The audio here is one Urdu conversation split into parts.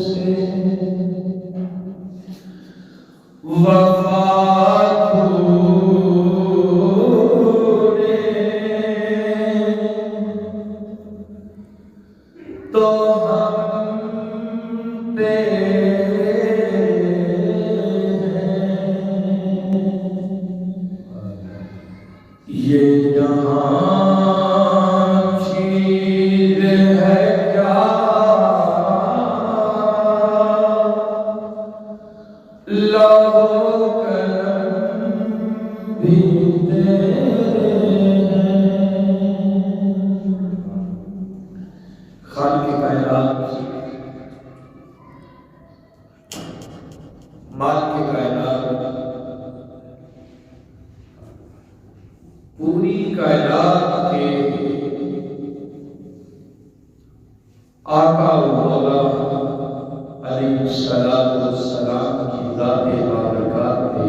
سے وفات ہونے تو ہم پہ یہ جہاں چیز ہے کیا لوح قلم بھی خالق کائنات مالک کائنات پوری کائنات کے آقا و مولا علیہ السلام کی ذات بابرکات پہ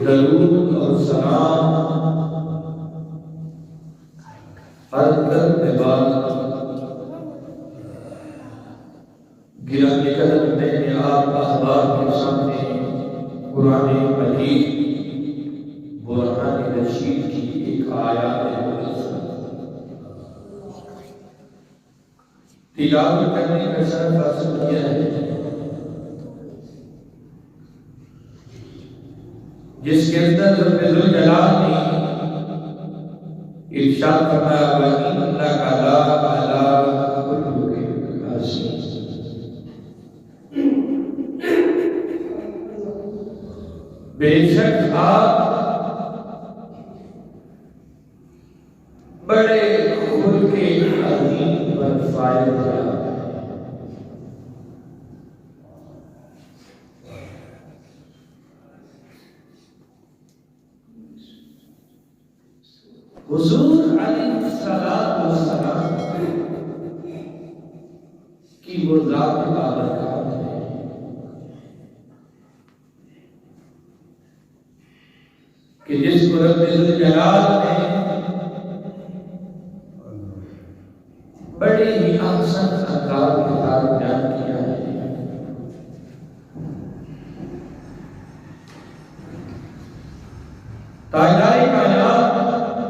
درود اور سلام عرض کرنے بعد گرامی قدر میں نے آپ احباب کے سامنے قرآن مجید برہان رشید کی ایک آیات تلاوت کرنے کا شرف حاصل کیا ہے، جس کے اندر رب ذوالجلال نے ارشاد فرمایا وَإِنَّكَ لَعَلَىٰ خُلُقٍ عَظِيمٍ، بے شک آپ بڑے خلق عظیم پر فائز ہیں۔ حضور علیہ السلام کی وہ ذات بابرکات ہے کہ جس کو رب ذوالجلال نے بڑے ہی احسن انداز کے ساتھ بیان کیا ہے۔ تاجدار کائنات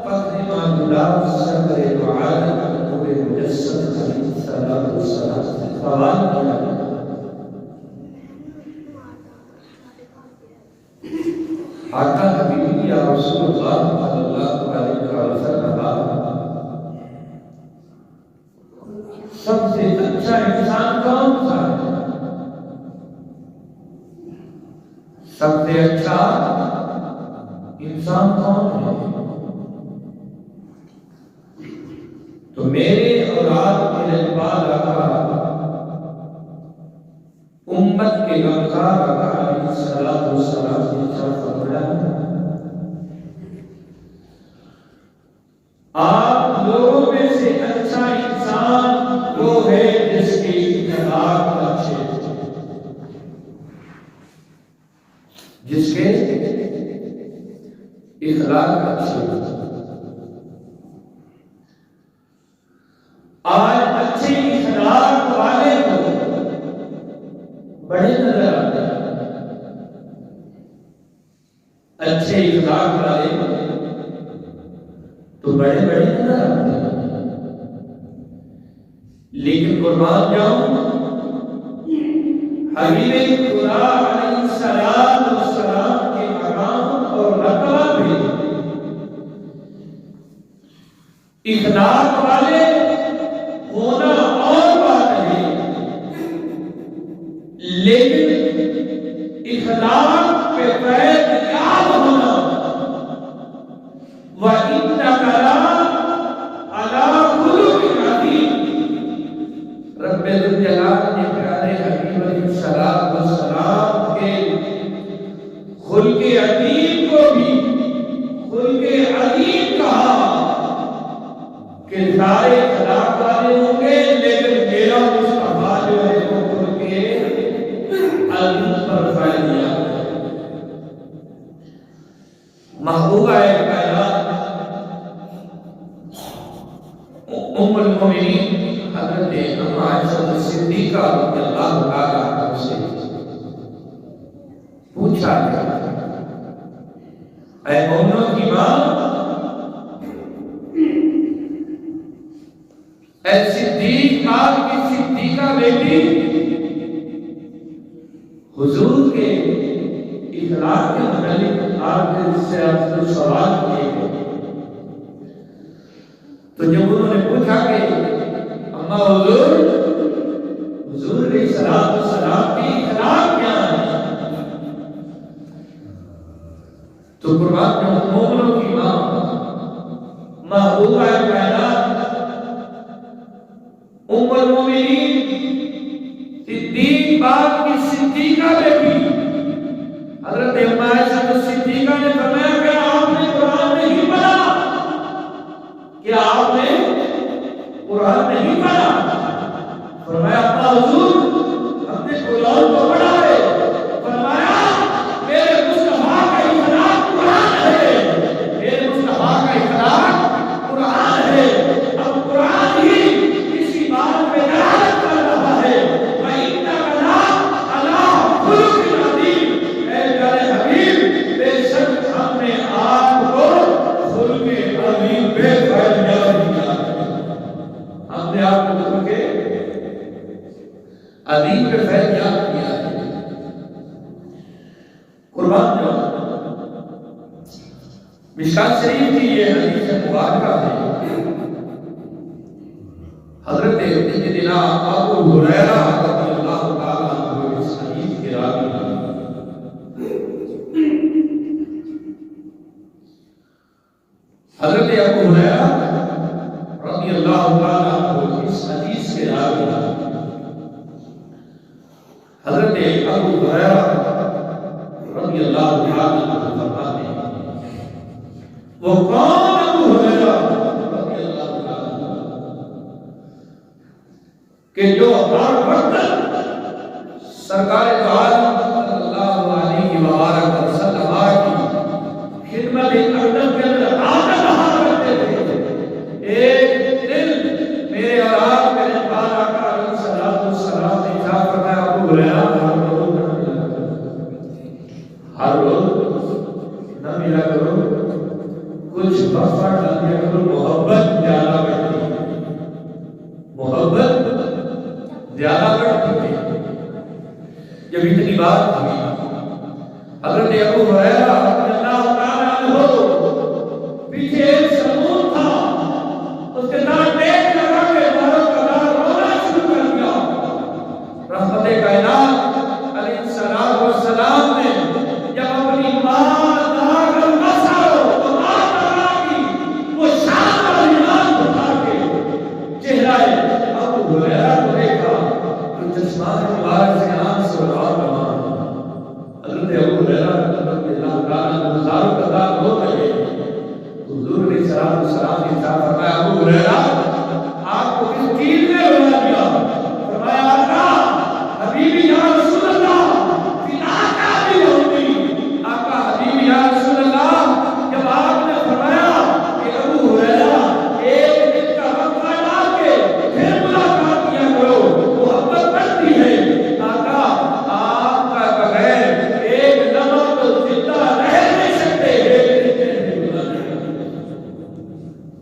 فخر موجودات سرور دو عالم نور مجسد علیہ السلام سے سوال کیا ہے، آقا حبیبی یا رسول اللہ صلی اللہ علیہ وسلم، سب سے اچھا انسان کون سا ہے؟ سب سے اچھا انسان کون ہے؟ تو میرے اور آپ کے اقبال آقا امت کے غمخوار آقا علیہ السلام نے فرمایا آپ لوگوں میں سے اچھا انسان وہ ہے جس کے اخلاق اچھے، جس کے اخلاق اچھے۔ آج اچھے اخلاق والے کو بڑے نظر آتے ہیں، اچھے اخلاق والے تو بڑے بڑے نظر آتے ہیں، لیکن قربان جاؤں حبیب خدا علیہ السلام کے مقام اور رتبہ پہ اخلاق والے ہونا اور بات ہے، لیکن اخلاق پہ فیض یاب ہونا وَإِنَّكَ لَعَلَىٰ خُلُقٍ عَظِيمٍ، رب ذوالجلال نے پیارے حبیب علیہ السلام کے خلق عظیم کو بھی خلق عظیم کہا کہ سارے اخلاق والے ہوں گے، لیکن میرا مصطفیٰ جو ہے وہ خلق عظیم پر فائز یاب ہے۔ محبوبہ کائنات ام المومنین حضرت اما عائشہ صدیقہ رضی اللہ تعالیٰ عنہا سے پوچھا گیا اے مومنوں کی ماں، اے صدیق آپ کی صدیقہ بیٹی، حضور کے اخلاق کے متعلق آپ سے سوال کیے گئے، تو جب انہوں نے پوچھا کہ اما حضور علیہ السلام کی اخلاق کیا ہے، تو قربان جو مومنوں کی ماں محبوبہ کائنات ام المومنین صدیق باپ کی صدیقہ بیٹی حضرت اما عائشہ صدیقہ نے فرمایا کہ آپ نے قرآن نہیں پڑھا، کیا آپ نے قرآن نہیں پڑھا؟ فرمایا اپنا حضور ہم نے قرآن کو پڑھا ہے، فرمایا میرے مصطفیٰ کا اخلاق قرآن ہے، میرے مصطفیٰ کا اخلاق قرآن ہے، اب قرآن ہی کسی بات پہ دلالت کر رہا ہے، وَإِنَّكَ لَعَلَىٰ خُلُقٍ عَظِيمٍ، اے پیارے حبیب بے شک ہم نے آپ کو خلق عظیم پہ فیض یاد کیا، ہم نے آپ کو خلق عظیم پہ فیض یاد کیا ہے۔ قربان جو مشکات شریف کی یہ حدیث مبارکہ ہے، حضرت سیدنا ابو ہریرہ رضی اللہ تعالیٰ عنہ اس حدیث کے راوی ہیں۔ حضرت ابو ہریرہ رضی اللہ تعالیٰ عنہ اس حدیث کے راوی ہیں۔ حضرت ابو ہریرہ رضی اللہ تعالیٰ عنہ فرماتے ہیں وہ کون ابو ہریرہ رضی اللہ تعالیٰ عنہ کہ جو ہر وقت سرکار دو عالم صلی اللہ علیہ وآلہ وسلم کی خدمت اقدم کے اندر عادت رہا کرتے تھے۔ ایک دن میرے اور آپ میرے پاس آقا علیہ السلام نے کہا فرمایا ابو ہریرہ ہر روز نہ ملا کرو، کچھ وقفہ ڈال دیا کرو، محبت زیادہ بڑھتی ہے، محبت زیادہ بڑھتی ہے۔ جب اتنی بات ہوئی حضرت ابو ہریرہ رضی اللہ تعالیٰ عنہ پیچھے ایک سمون تھا، اس کے ساتھ دیکھ لگا کہ مارو قدار رونا شروع کر دیا۔ رحمت کائنات علیہ السلام نے جب اپنی ماں ناگر مسارو تو ماں کی وہ شان اور ایمان بتا کے چہرہ ابو ہریرہ کو دیکھا تو چشمان مبارک سے آنکھ سے اور رہا۔ حضرت ابو ہریرہ رضی اللہ تعالیٰ عنہ ہزاروں قدار رو رہے، حضور علیہ السلام نے فرمایا ابو ہریرہ آپ کو کس چیز نے رولا دیا؟ فرمایا آقا حبیبی یا رسول اللہ فدا کا بھی ہوتی، آقا حبیبی یا رسول اللہ جب آپ نے فرمایا کہ ابو ہریرہ ایک دن کا وقفہ ڈال کے پھر ملاقات کیا کرو، محبت بڑھتی ہے، آقا آپ کا بغیر ایک لمحہ تو زندہ رہ نہیں سکتے،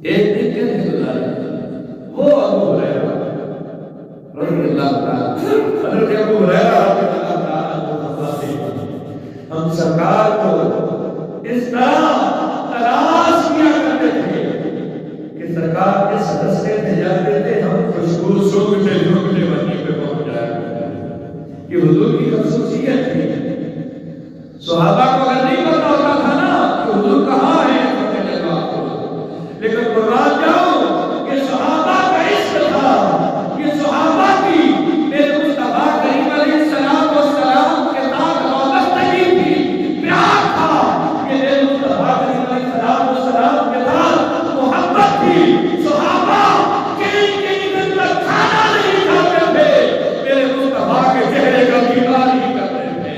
ایک دن کیسے گزارے؟ وہ ابو ہریرہ رضی اللہ تعالیٰ حضرت ابو ہریرہ رضی اللہ تعالیٰ فرماتے ہیں ہم سرکار کو اس طرح تلاش کیا کرتے تھے کہ سرکار جس رستے میں جاتے تھے ہم خوشبو سونگھتے سونگھتے وہیں پہ پہنچ جایا کرتے۔ یہ حضور کی خصوصیت تھی۔ صحابہ کو اگر نہیں پتا ہوتا تھا نا کہ حضور کہاں ہے لیکن قربان جاؤ یہ صحابہ کا عشق تھا، یہ صحابہ کی میرے مصطفیٰ کریم علیہ السلام کے ساتھ وابستگی تھی، پیار تھا، یہ میرے مصطفیٰ کریم علیہ السلام کے ساتھ محبت تھی۔ صحابہ کئی دن تک کھانا نہیں کھاتے تھے، میرے مصطفیٰ کے چہرے کا دیدار ہی کرتے تھے،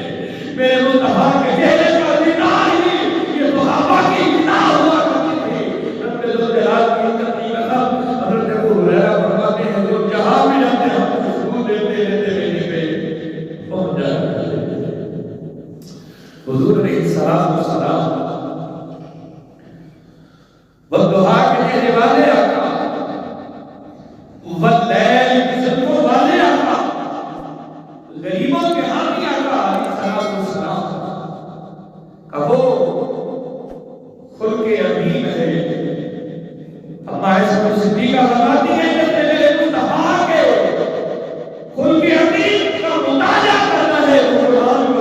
میرے مصطفیٰ کے چہرے کا دیدار ہی یہ صحابہ کی اطاعت ہوا کرتی تھی۔ حضرت ابو ہریرہ والضحا کے کہنے والے آقا، واللیل کی زلفوں والے آقا، غریبوں کے حامی آقا علیہ السلام کا وہ خلق عظیم ہے۔ اما عائشہ صدیقہ فرماتی ہیں کہ میرے مصطفیٰ کے خلق عظیم کا مطالعہ کرنا ہے، قرآن کو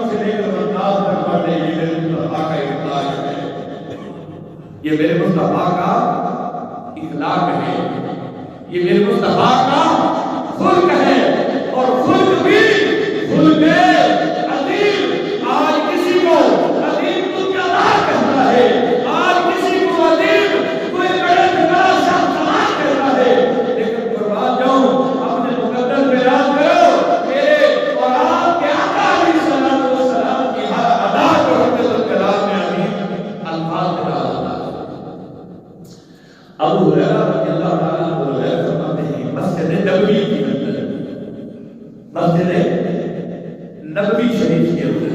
سے لے کر انداز تک پڑھنے یہ میرے مصطفیٰ کا اخلاق ہے، یہ میرے مصطفیٰ کا اخلاق ہے، یہ میرے مصطفیٰ کا خلق ہے۔ اور خلق بھی خلق عظیم، آج کسی کو عظیم دنیا دار کہتا ہے، آج کسی کو عظیم کوئی بڑے سے بڑا شخص سماج کہتا ہے، لیکن قربان جاؤں اپنے مقدس بیان کرو میرے اور آپ کے آقا علیہ السلام کی ہر ادا کو رب الکلام میں عظیم الفاظ میں ڈالا۔ ابو ہریرہ رضی اللہ تعالیٰ عنہ فرماتے ہیں مسجد نبوی کی اندر، مسجد نبوی شریف کے اندر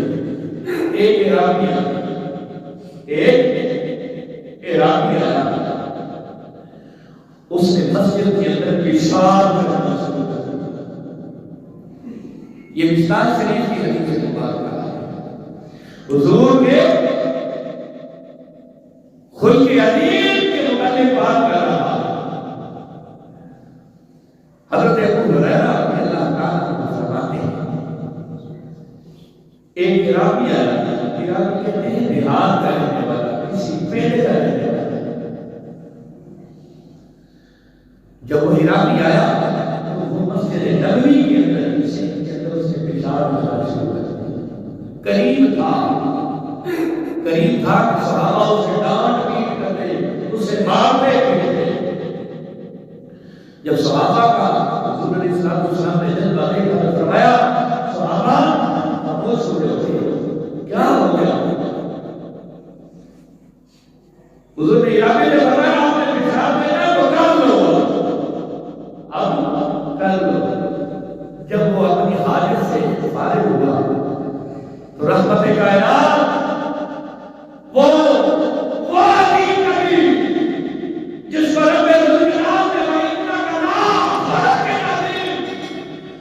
ایک عراقی آیا، اس نے مسجد کے اندر پیشاب کرنا شروع کر دیا۔ یہ مشکات شریف کی حدیث مبارکہ ہے، حضور کے خلق عظیم کے متعلق بات کر رہا۔ حضرت ابو ہریرہ رضی اللہ تعالیٰ عنہ فرماتے ہیں ایک عراقی آیا، عراقی کہتے ہیں دیہات کا رہنے والا، کسی پیڑے کا رہنے والا۔ جب وہ عراقی آیا تو وہ مسجد نبوی کے اندر اس نے پیشاب کرنا شروع کر دیا۔ قریب تھا کہ صحابہ اسے ڈانٹ پیٹ کرتے، اسے مارتے پیٹتے۔ جب صحابہ کا حضور علیہ السلام نے جذبہ دیکھا تو فرمایا صحابہ خاموش ہو جاؤ، کیا ہو گیا؟ حضور نے عراقی نے فرمایا آپ نے پیشاب دینا تو کر لو، اب کر لو۔ جب وہ اپنی حاجت سے فارغ ہوا تو رحمت کائنات وہ عظیم نبی جس پر رب الجلال نے وَإِنَّكَ لَعَلَىٰ خُلُقٍ عَظِيمٍ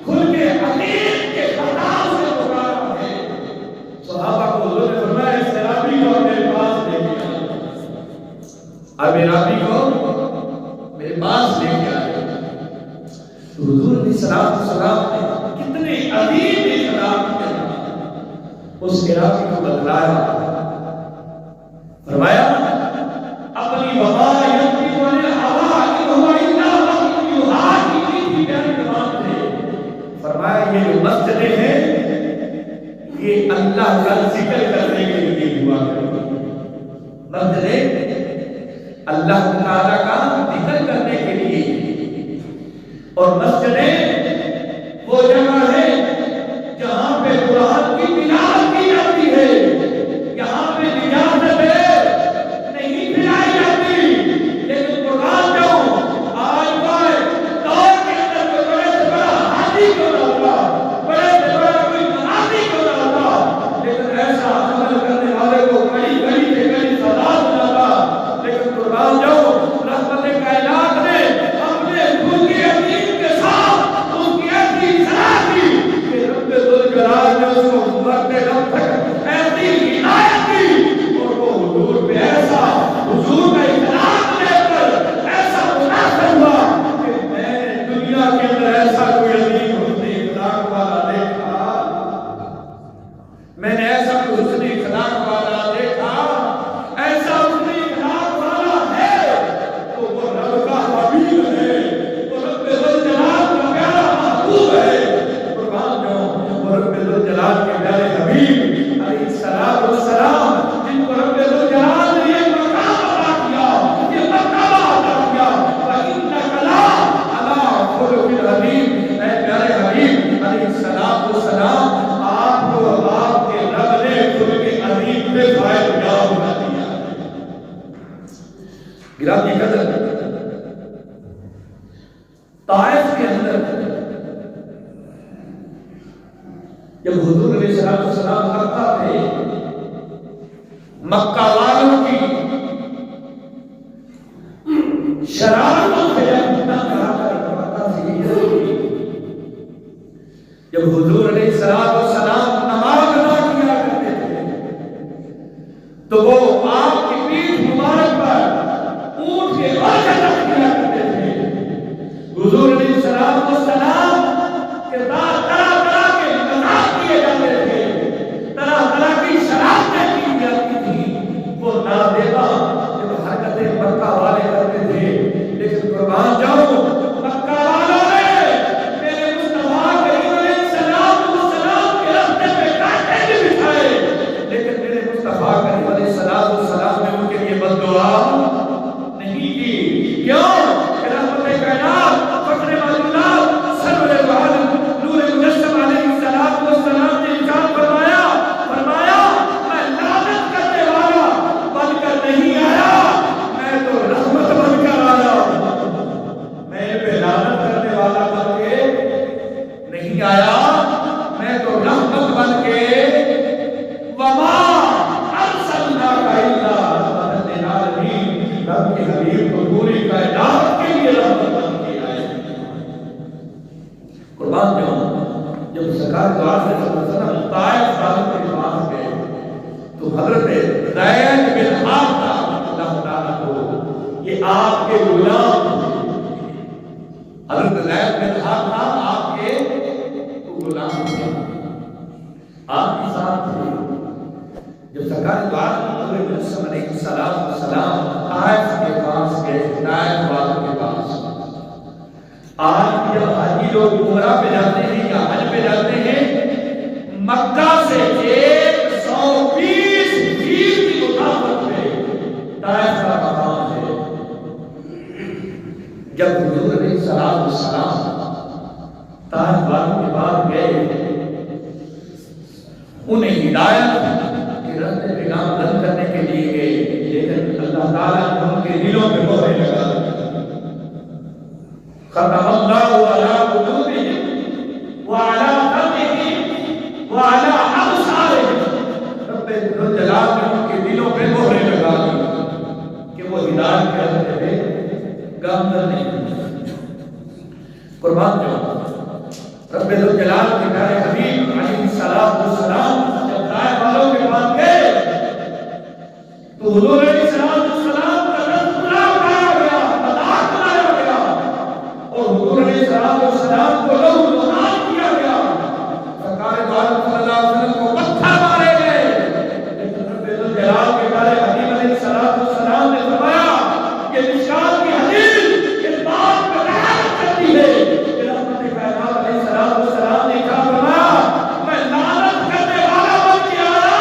خلق عظیم کے خطاب سے پکارا ہے، صحابہ کو حضور نے فرمایا اس عراقی کو میرے پاس لے کے آئے، اب عراقی کو میرے پاس لے کے آئے۔ تو حضور علیہ السلام نے کتنے عظیم اخلاق کے اس عراقی کو بتلایا، فرمایا اپنی وبا یقین والے ہوا کہ وہ الا وقت یوحا کی پیاری زبان سے فرمایا یہ جو مسجدیں ہیں یہ اللہ کا ذکر کرنے کے لیے ہوا کرتی ہیں، مسجدیں اللہ تعالیٰ کا ذکر کرنے کے لیے، اور مسجدیں وہ جگہ ہے جہاں پہ قرآن کی تلاوت کی جاتی ہے، یہاں پہ اجازت نہیں پھیلائی جاتی، لیکن قرآن جو آج کے دور کے اندر کوئی بڑے سے بڑا حاجی کیوں نہ ہوگا، بڑے سے بڑا کوئی نمازی کیوں نہ ہوگا، لیکن ایسا عمل کرنے والے کو کئی کئی سے کئی سزا ملا، لیکن قرآن جو رحمت کائنات نے اپنے خود کی عظیم کے ساتھ اس کی ایسی صلاح کی کہ رب ذوالجلال نے اس کو مرتے دم تک ایسی عنایت دی، اور وہ حضور پہ ایسا حضور کا اخلاق لے کر ایسا مناسب ہوا کہ میں نے دنیا کے اندر ایسا کوئی عظیم حسن اخلاق والا دیکھا، میں نے ایسا کوئی حسن اخلاق والا دیکھا، ایسا حسن اخلاق والا ہے تو وہ رب کا حبیب ہے، وہ رب ذوالجلال کا پیارا محبوب ہے۔ قربان جاؤں وہ رب ذوالجلال کے پیارے حبیب علیہ السلام جن کو رب ذوالجلال نے یہ مقام عطا کیا، یہ مرتبہ عطا کیا، وَإِنَّكَ لَعَلَىٰ خُلُقٍ عَظِيمٍ، اے پیارے حبیب علیہ السلام آپ کو آپ کے رب نے خلق عظیم پہ فائد یاب بنا دیا۔ گرامی قدر طائف کے اندر جب حضور علیہ السلام کرتا تھے مکہ والوں کی شرارتوں سے جب حضور علیہ السلام نماز ادا کیا کرتے تھے تو وہ آپ کی پیٹھ مبارک پر اونٹ کے بازو رکھ دیا کرتے تھے۔ حضور علیہ السلام کے ساتھ طرح طرح کے مذاق کیے جاتے تھے، طرح طرح کی شرارتیں کی جاتی تھی۔ وہ نادیدہ جب حرکتیں مکہ والے کرتے تھے، لیکن قربان جاؤں مکہ والوں نے میرے مصطفیٰ کریم علیہ السلام کے راستے پہ کانٹے بھی بچھائے، لیکن میرے مصطفیٰ کریم علیہ السلام نے ان کے لیے بد دعا نہیں کی۔ کیوں کہ رحمت کائنات فخر موجودات سرور عالم نور مجسم علیہ السلام نے ارشاد فرمایا میں لعنت کرنے والا بن کر نہیں آیا، میں تو رحمت بن کر آیا۔ میں پہ لعنت کرنے والا بن کے نہیں آیا، میں تو رحمت بن کے وما ارسلناک الا رحمۃ للعالمین، رب کے حبیب کو پوری کائنات کے لیے رحمت بن کے آئے۔ قربان جاؤں جب سرکار دو عالم صلی اللہ علیہ وسلم طائف والوں کے پاس گئے تو حضرت زید بن حارثہ اللہ تعالیٰ کو یہ آپ کے غلام تھے۔ حضرت زید بن حارثہ آپ کے غلام تھے، آپ کے ساتھ تھے۔ جب سرکار دو عالم حضرت مجسم علیہ السلام طائف کے پاس گئے، طائف والوں کے پاس، آج جب حاجی لوگ عمرہ پہ جاتے ہیں یا حج پہ جاتے ہیں، مکہ سے 120 میل کی مسافت پہ طائف کا مقام ہے۔ جب حضور علیہ السلام طائف والوں کے بعد گئے، انہیں ہدایت کے راستے پہ گامزن کرنے کے لیے گئے، لیکن اللہ تعالیٰ نے ان کے دلوں پہ مہر لگا دی۔ ختم اللہ علی قلوبہم وعلی سمعہم وعلی ابصارہم، رب الجلال نے ان کے دلوں پہ مہر لگا دی کہ وہ ہدایت کے راستے پہ گامزن نہیں۔ قربان جاؤں رب الجلال کے پیارے حبیب علیہ السلام جب طائف والوں کے پاس گئے تو حضور علیہ السلام کا تذکرہ اٹھایا گیا، مذاق بنایا گیا، اور حضور علیہ السلام کو لہو لعاب کیا گیا۔ سرکار دو عالم صلی اللہ علیہ وسلم کو پتھر مارے گئے، لیکن رب الجلال کے پیارے حبیب علیہ السلام نے فرمایا کہ مشکات کی حدیث اس بات پر دلالت کرتی ہے کہ رحمت کائنات علیہ السلام نے کہا فرمایا میں لعنت کرنے والا بن کے آیا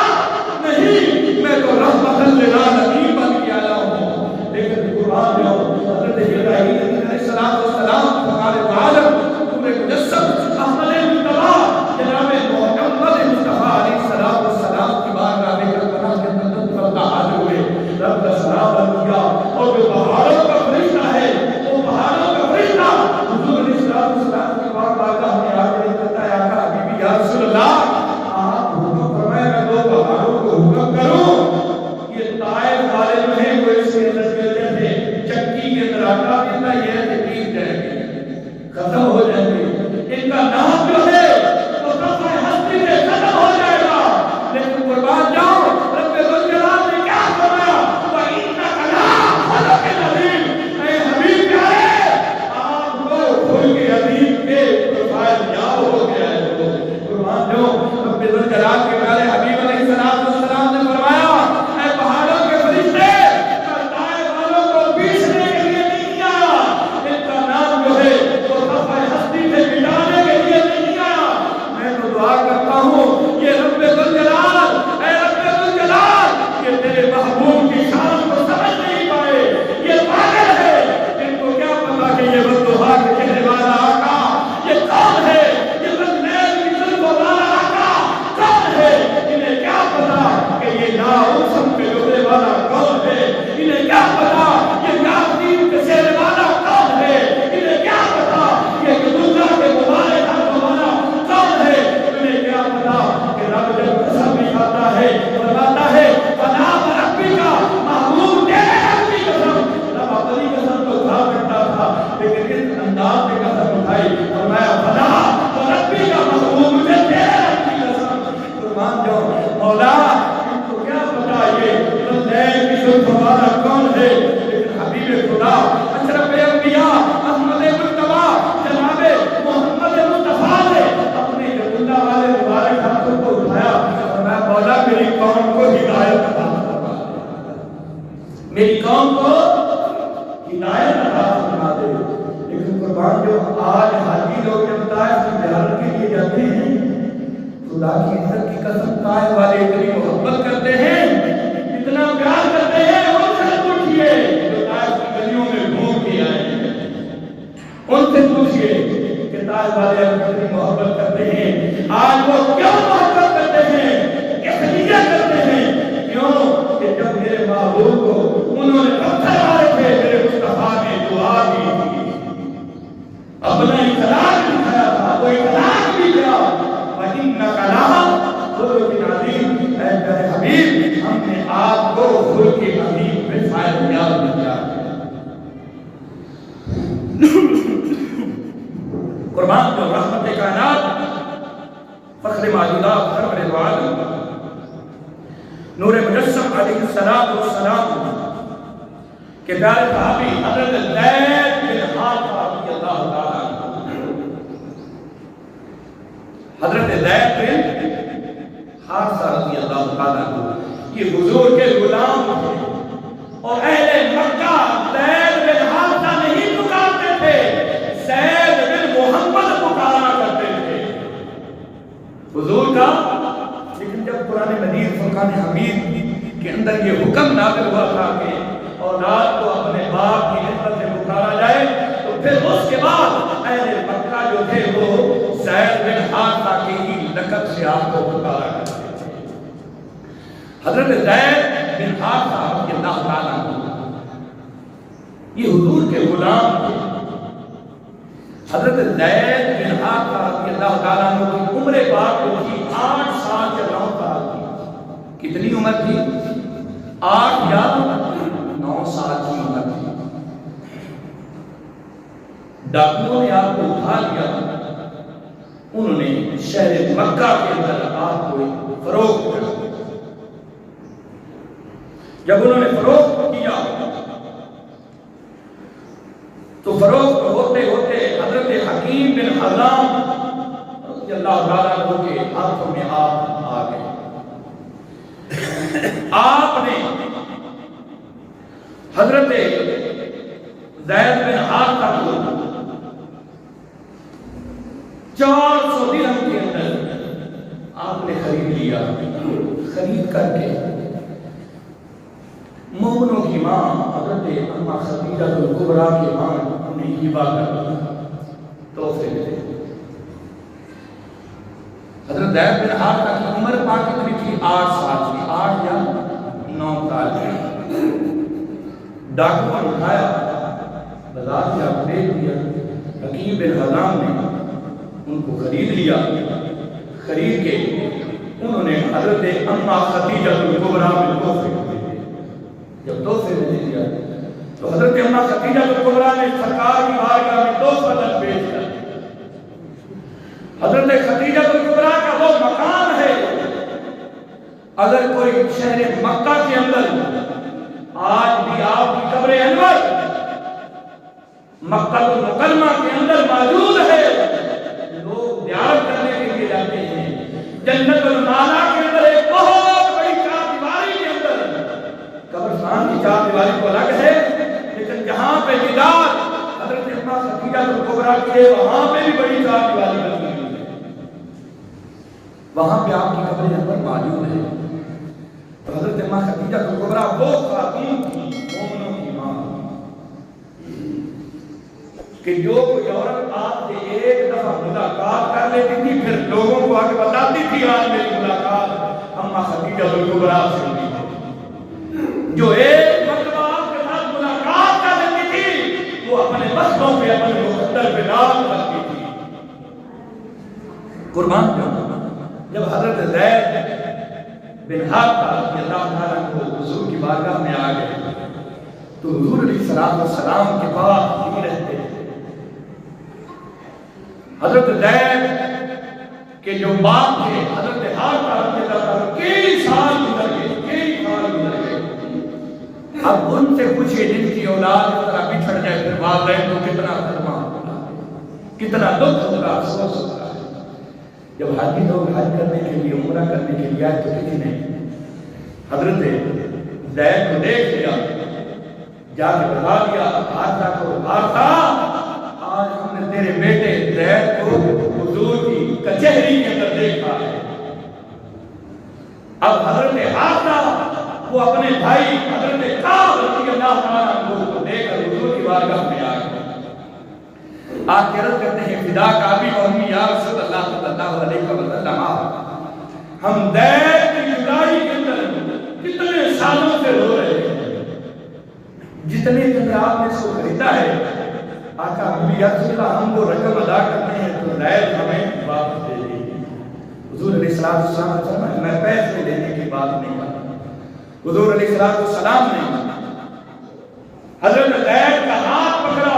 نہیں، میں تو رحمت للعالمین بن کے آیا ہوں۔ لیکن قرآن میں حضرت ابراہیم علیہ السلام سرکار دو عالم نور مجسم احمد مصطفیٰ جناب محمد مصطفیٰ علیہ السلام کی بارگاہ میں جب پناہ کے اندر رفتہ حاضر ہوئے، رب کا سلام علیہ کیا، اور جو پہاڑوں کا فرشتہ ہے وہ پہاڑوں کا فرشتہ حضور علیہ السلام کی بارگاہ میں آ کر کہتا ہے آقا حبیبی یا رسول اللہ آپ حکم فرمائے میں دو پہاڑوں کو حکم کروں۔ یہ طائف والے جو ہیں وہ اس کے اندر کہتے تھے چکی کے اندر آٹا دیتا یہ ہے کہ ٹیک جائیں گے، ختم ہو جائیں گے، ان کا نام جو ہے وہ صفحہ ہستی سے ختم ہو جائے گا۔ لیکن قربان جاؤ رب الجلال نے کیا فرمایا وَإِنَّكَ لَعَلَىٰ خُلُقٍ عَظِيمٍ، اے حبیب پیارے آپ کو خلق عظیم کے پروفائل یاد ہو گیا ہے۔ قربان جاؤ رب الجلال کے پیارے حبیب علیہ السلام نے فرمایا اے پہاڑوں کے فرشتے میں طائف والوں کو پیچھنے کے لیے نہیں کیا قربان جو آج حاجی لوگ جب طائف کی زیارت کے لیے جاتے ہیں، خدا کی عزت کی قسم طائف والے اتنی محبت کرتے ہیں، اتنا پیار کرتے ہیں، ان سے پوچھئے جو طائف کی گلیوں میں گھوم کے آئے ہیں، ان سے پوچھئے کہ طائف والے اتنی محبت کرتے ہیں، آج وہ کیوں محبت کرتے ہیں، کس لیے کرتے ہیں؟ کیوں کہ جب میرے معبود کو انہوں نے پتھر مارے تھے، میرے مصطفیٰ نے دعا کی تھی، اپنا اخلاق دکھایا تھا، وہ اخلاق بھی کیا، وَإِنَّكَ لَعَلَىٰ خُلُقٍ عَظِيمٍ، اے میرے حبیب ہم نے آپ کو خلق عظیم میں فائدہ یاد کیا ہے۔ قربان جو رحمت کائنات، فخر موجودات، سرور دو عالم، نور مجسم علیہ السلام کے پیارے صحابی حضرت زید بن حارثہ رضی اللہ تعالیٰ عنہ، حضرت زید بن حارثہ رضی اللہ تعالیٰ عنہ یہ حضور کے غلام تھے، اور اہل مکہ زید بن حارثہ نہیں پکارتے تھے، زید بن محمد پکارا کرتے تھے حضور کا۔ لیکن جب قرآن مجید فرقان حمید کے اندر یہ حکم نازل ہوا تھا کہ اولاد کو اپنے باپ کی نسبت سے پکارا جائے، تو پھر اس کے بعد اہل مکہ جو تھے وہ زید بن حارثہ کی ہی لقب سے آپ کو پکارا کرتے تھے۔ حضرت زید بن حارثہ رضی اللہ تعالیٰ عنہ یہ حضور کے غلام تھے۔ حضرت زید بن حارثہ رضی اللہ تعالیٰ عنہ کی عمر پاک کو تھی 8 سال یا 9 سال کی۔ کتنی عمر تھی؟ 8 یا 9 سال کی عمر تھی۔ ڈاکوؤں نے آپ کو اٹھا لیا، انہوں نے شہر مکہ کے اندر آپ کو فروخت کیا۔ جب انہوں نے فروخت کیا تو فروخت ہوتے ہوتے حضرت حکیم بن حزام رضی اللہ تعالیٰ عنہ کے ہاتھوں میں آپ آ گئے۔ آپ نے حضرت زید بن حارثہ کو 400 درہم کے اندر آپ نے خرید لیا۔ خرید کر کے مومنوں کی ماں حضرت اماں خدیجہ الکبریٰ کے ماں انہیں ہبہ کر تحفے ملے۔ حضرت زید بن حارثہ کی عمر پاک کتنی تھی؟ 8 سال کی، 8 یا 9 سال کی۔ ڈاکو نے اٹھایا، بازار سے آپ دیکھ دیا، حکیم بن حزام نے ان کو خرید لیا۔ خرید کے انہوں نے حضرت اماں خدیجہ الکبریٰ میں تحفے دیے۔ جب تحفے میں دیا تو حضرت اماں خدیجہ الکبریٰ نے سرکار کی بارگاہ میں 2 فضل پیش کر۔ حضرت خدیجہ الکبریٰ کا وہ مقام ہے، اگر کوئی شہر مکہ کے اندر آج بھی آپ کی قبر انور مکہ المکرمہ کے اندر موجود ہے، لوگ زیارت کرنے کے لیے جاتے ہیں۔ جنت المالا کے اندر ایک بہت بڑی چاردیواری کے اندر، قبرستان کی چاردیواری کو الگ ہے، لیکن جہاں پہ دیدار حضرت اماں خدیجہ الکبریٰ کی ہے، وہاں پہ بھی بڑی چاردیواری بنی ہے، وہاں پہ آپ کی قبر انور موجود ہے۔ تو حضرت اماں خدیجہ الکبریٰ وہ خاتون تھی، مومنوں کی ماں، کہ جو کوئی عورت آپ سے ایک دفعہ ملاقات کر لیتی تھی، پھر لوگوں کو آگے بتاتی تھی آج میری ملاقات اماں خدیجہ الکبریٰ سے ہوئی ہے۔ جو ایک مرتبہ آپ کے ساتھ ملاقات کر لیتی تھی، وہ اپنے مسلوں پہ اپنے مقدر پہ نام کرتی تھی۔ قربان جاؤں، جب حضرت زید بن حارثہ رضی اللہ تعالیٰ کو حضور کی بارگاہ میں آ گئے تو حضور علیہ السلام کے پاس نہیں رہتے۔ حضرت زید کے جو باپ تھے حضرت حارثہ رضی اللہ تعالیٰ کئی سال گزر گئے۔ اب ان سے پوچھئے جن کی اولاد اس طرح بچھڑ جائے پھر والدین کو کتنا صدمہ ہوگا، کتنا دکھ ہوگا، افسوس ہوگا۔ جب حاجی لوگ حج کرنے کے لیے، عمرہ کرنے کے لیے آئے تو کسی نے حضرت زید کو دیکھ لیا، جا کے بتا دیا حارثہ کو، حارثہ آج ہم نے تیرے بیٹے زید کو حضور کی کچہری کے اندر دیکھا ہے. اب حضرت حافظہ وہ اپنے بھائی حضرت کعب رضی اللہ تعالیٰ عنہ کو لے کر حضور کی بارگاہ میں آ گئے. آپ عرض کرتے ہیں فدا کا ابی و امی یا رسول اللہ صلی اللہ علیہ وسلم ہم زید کی جدائی کے اندر کتنے سالوں سے رو رہے ہیں. جتنے دن آپ نے اس کو خریدا ہے آقا ابھی یا رسول اللہ ہم کو رقم ادا کرتے ہیں تو زید ہمیں واپس دے دیں. حضور علیہ السلام نے فرمایا میں پیسے لینے کی بات نہیں کرتا. حضور علیہ السلام نے حضرت زید کا ہاتھ پکڑا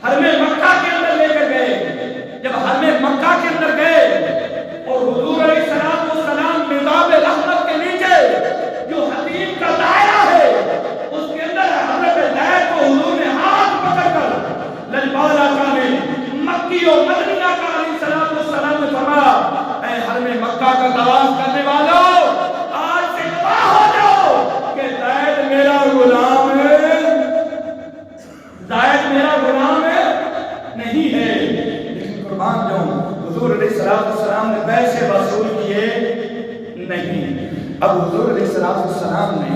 حرم مکہ کے اندر لے کر گئے. جب حرم مکہ کے اندر گئے اور حضور علیہ السلام مذاب رحمت کے نیچے جو حتیم کا دائرہ ہے اس کے اندر حضرت زید کو حضور نے ہاتھ پکڑ کر لجپال آقا نے مکی اور مدنی آقا علیہ السلام نے فرمایا اے حرم مکہ کا طواف کرنے والوں آج سے گواہ ہو جاؤ کہ زید میرا غلام ہے. زید میرا غلام ہے نہیں ہے. لیکن قربان جاؤں حضور علیہ السلام نے پیسے وصول کیے نہیں. اب حضور علیہ السلام نے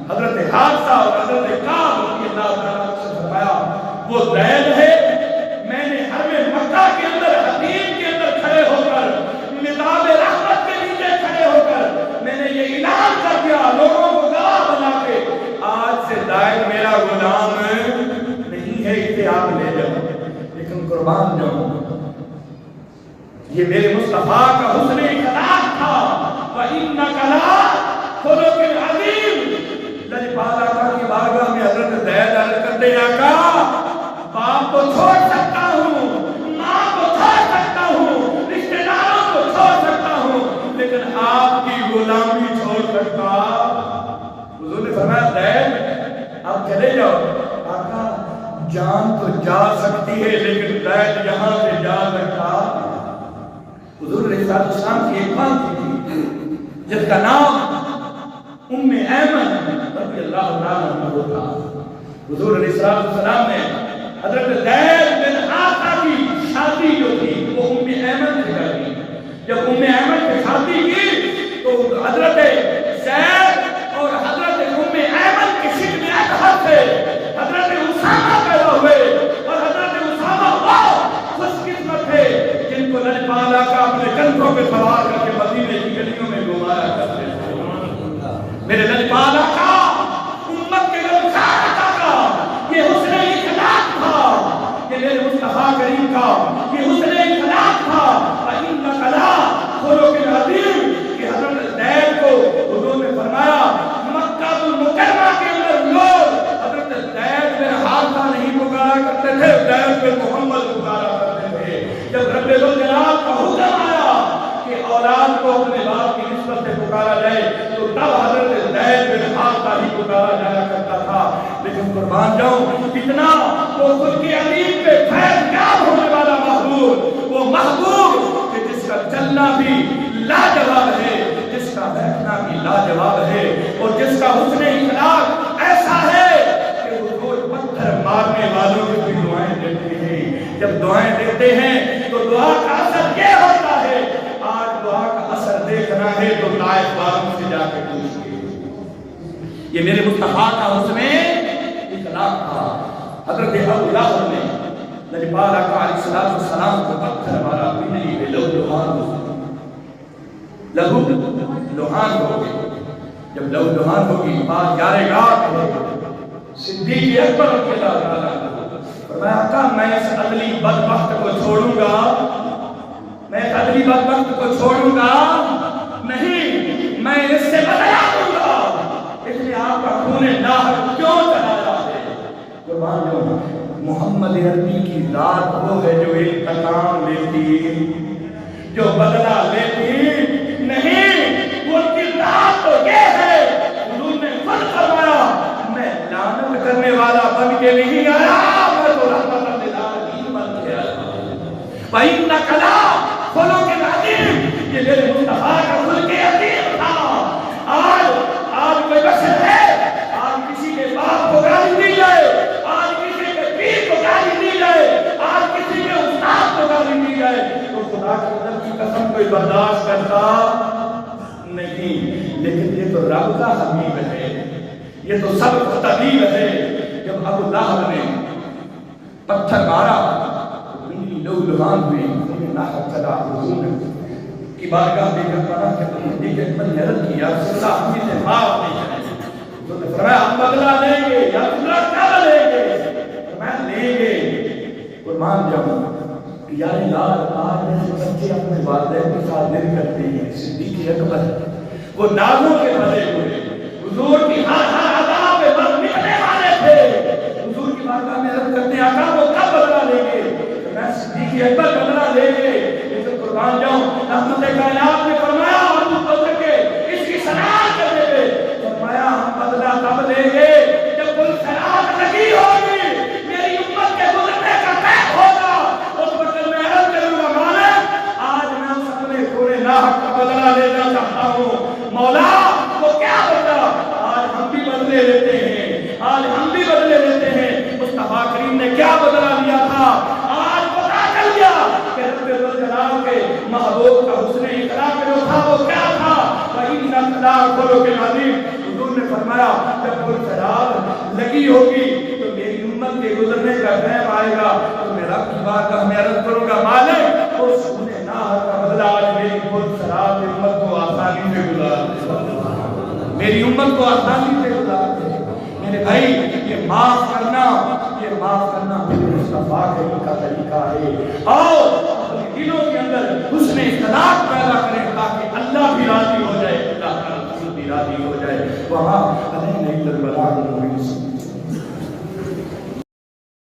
حضرت حافظہ اور حضرت کعب رضی اللہ تعالیٰ سے فرمایا وہ زید ہے میں نے حرم مکہ کے اندر حتیم کے اندر کھڑے ہو کر مذاب رحمت کے نیچے کھڑے ہو کر میں نے یہ اعلان کر دیا لوگوں کو گواہ بنا کے آج سے زید میرا غلام نہیں ہے اسے آپ لے جاؤ. لیکن قربان جاؤں یہ میرے مصطفیٰ کا حسن اخلاق تھا. وَإِنَّكَ لَا خُلُقٍ عَظِيمٍ. لجپال آقا کی بارگاہ میں حضرت زید عرض کرتے ہیں آقا باپ کو چھوڑ سکتا ہوں ماں کو چھوڑ سکتا ہوں رشتہ داروں کو چھوڑ سکتا ہوں لیکن آپ کی غلامی چھوڑ سکتا. حضور نے فرمایا زید آپ چلے جاؤ. آقا جان تو جا سکتی ہے لیکن زید یہاں سے جا سکتا. حضور علیہ السلام کی ایک بات تھی جس کا نام ام ایمن رضی اللہ تعالیٰ عنہ تھا. حضور علیہ السلام نے حضرت زید بن حارثہ کی شادی جو تھی وہ ام ایمن سے کی. جب ام ایمن سے شادی کی تو حضرت زید اور حضرت ام ایمن کی شکل اطہر سے حضرت اسامہ پیدا ہوئے اور حضرت اسامہ وہ خوش قسمت تھے جن کو لجپال آقا اپنے کندھوں پہ سوار کر کے مدینے کی گلیوں میں گھمایا کرتے تھے. میرے لجپال آقا امت کے غمخوار آقا یہ حسن اخلاق تھا. یہ میرے مصطفیٰ کریم کا یہ حسن اخلاق تھا. وَإِنَّكَ لَا خُلُقٍ عَظِيمٍ کہ حضرت زید کو حضور نے فرمایا مکہ المکرمہ کے اندر لوگ حضرت زید بن حارثہ نہیں پکارا کرتے تھے زید بن محمد پکارا کرتے تھے. جب رب ذوالجلال کا حکم آیا کہ اولاد کو اپنے باپ کی نسبت سے پکارا جائے تو تب حضرت زید بن حارثہ ہی پکارا جایا کرتا تھا. لیکن قربان جاؤں اتنا وہ خود کے عظیم پہ فیض یاب ہونے والا محبوب وہ محبوب کہ جس کا چلنا بھی لاجواب ہے جس کا بیٹھنا بھی لاجواب ہے اور جس کا حسن اخلاق ایسا ہے کہ حضور پتھر مارنے والوں کی بھی دعائیں دیتے ہیں. جب دعائیں دیتے ہیں تو دعا کا اثر یہ ہوتا ہے. آج دعا کا اثر دیکھنا ہے تو طائف والوں سے جا کے پوچھئے. یہ میرے مصطفیٰ کا حسن اخلاق تھا. حضرت ابو لہب نے لجپال آقا علیہ السلام کو پتھر مارا پینے پہ لہو لوہان ہو گئے. جب لہو لوہان ہوگی بات یارے گاہ ہے صدیق اکبر رضی اللہ تعالیٰ فرمایا آقا میں اس عدلی بدبخت کو چھوڑوں گا میں اس عدلی بدبخت کو چھوڑوں گا نہیں میں اس سے بدلا دوں گا. اس لیے آپ کا خون ناحق کیوں چلایا ہے. قربان جاؤں محمد عربی کی ذات وہ ہے جو انتقام لیتی جو بدلہ لیتی نہیں. وہ کی ذات تو یہ ہے حضور نے خود فرمایا میں لعنت کرنے والا بن کے نہیں آیا میں تو رحمت للعالمین بن کے آیا. وَإِنَّكَ لَا خُلُقٍ عَظِيمٍ یہ میرے مصطفیٰ کا خلق عظیم تھا. آج کوئی بشر ہے آج کسی کے باپ کو گالی دی جائے آج کسی کے پیر کو گالی دی جائے کوئی برداشت کرتا نہیں، لیکن یہ تو رب کا حبیب ہے، یہ تو سب کا طبیب ہے۔ جب ابو لہب نے پتھر مارا بجلی لو لہان ہوئی، انہیں ناحق چلا حضور کی بارگاہ دے کر پڑھا کہ نبی کے من نے عرض کیا رسول اللہ ہم نے معاف نہیں کرے، تو نے فرمایا ہم بدلہ لیں گے، یا اللہ کیا لیں گے؟ فرمایا لیں گے، قربان جاؤں یا یار آج میں بچے اپنے والدین کے ساتھ دل کرتے ہیں، صدیق اکبر وہ نازوں کے بھرے ہوئے حضور کی ہر عذاب پہ بس نکلنے والے تھے، حضور کی بارگاہ میں عرض کرتے ہیں آقا وہ کب بدلہ لیں گے؟ میں صدیق اکبر بدلہ لیں گے، لیکن قربان جاؤں رحمت کائنات نے فرمایا ابو بکر کے اس کی صلاح کرنے پہ فرمایا ہم بدلہ تب لیں گے جب کل صلاح لگی ہوگی، میری امت کے گزرنے کا قید ہوگا، اس وقت میں عرض کروں گا مالک آج میں اس اپنے پورے ناحق کا بدلہ لینا چاہتا ہوں، مولا وہ کیا بدلہ؟ آج ہم بھی بدلے لیتے ہیں، آج ہم بھی بدلے لیتے ہیں۔ مصطفیٰ کریم نے کیا بدلہ لیا تھا؟ آج پتا چل گیا کہ رب الجلال کے محبوب کا حسن اخلاق جو تھا وہ کیا تھا؟ وَإِنَّ اخلاق بولو کے عظیم حضور نے فرمایا جب کوئی شراب لگی ہوگی تو میری امت کے گزرنے کا ٹائم آئے گا تو میں رب کی بارگاہ میں عرض کروں گا مالک وہ سونے ناحق کا بدلہ آج میری خود شراب امت کو آسانی سے گزار دے، میری امت کو آسانی سے گزار دے۔ میرے بھائی یہ معاف کرنا میرے مصطفیٰ کریم کا طریقہ ہے، اور اپنے دلوں کے اندر حسن اخلاق پیدا کریں تاکہ اللہ بھی راضی ہو جائے، اللہ کا رسول بھی راضی ہو جائے۔ وہاں علیہ البلاغ المبین